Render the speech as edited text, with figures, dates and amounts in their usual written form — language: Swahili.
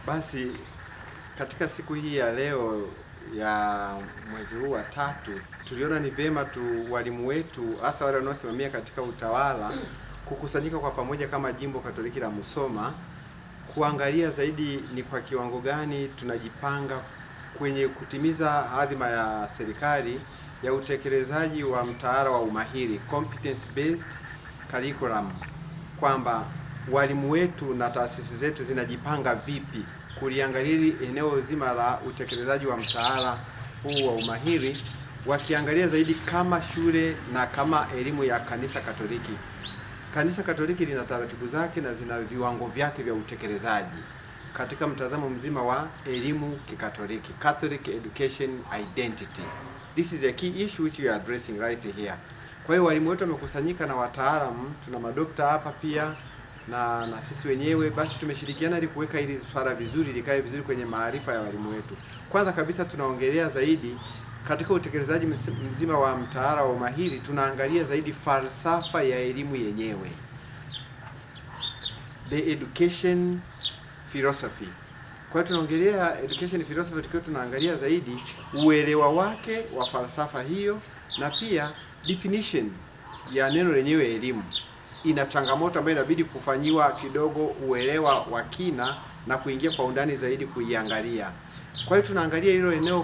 Basi katika siku hii ya leo ya mwezi huu wa tatu, tuliona ni vyema walimu wetu hasa wale wanaosimamia katika utawala kukusanyika kwa pamoja kama Jimbo Katoliki la Musoma, kuangalia zaidi ni kwa kiwango gani tunajipanga kwenye kutimiza adhima ya serikali ya utekelezaji wa mtaala wa umahiri, competence based curriculum, kwamba walimu wetu na taasisi zetu zinajipanga vipi kuliangalia eneo zima la utekelezaji wa mtaala huu wa umahiri, wakiangalia zaidi kama shule na kama elimu ya Kanisa Katoliki. Kanisa Katoliki lina taratibu zake na zina viwango vyake vya utekelezaji katika mtazamo mzima wa elimu kikatoliki, Catholic Education Identity. This is a key issue which we are addressing right here. Kwa hiyo walimu wetu wamekusanyika na wataalamu, tuna madokta hapa pia na sisi wenyewe, basi tumeshirikiana ili kuweka hili swala vizuri, likae vizuri kwenye maarifa ya walimu wetu. Kwanza kabisa tunaongelea zaidi katika utekelezaji mzima wa mtaala wa umahiri, tunaangalia zaidi falsafa ya elimu yenyewe, the education philosophy. Kwa hiyo tunaongelea education philosophy tukiwa tunaangalia zaidi uelewa wake wa falsafa hiyo, na pia definition ya neno lenyewe elimu. Ina changamoto ambayo inabidi kufanyiwa kidogo uelewa wa kina na kuingia kwa undani zaidi kuiangalia. Kwa hiyo tunaangalia hilo eneo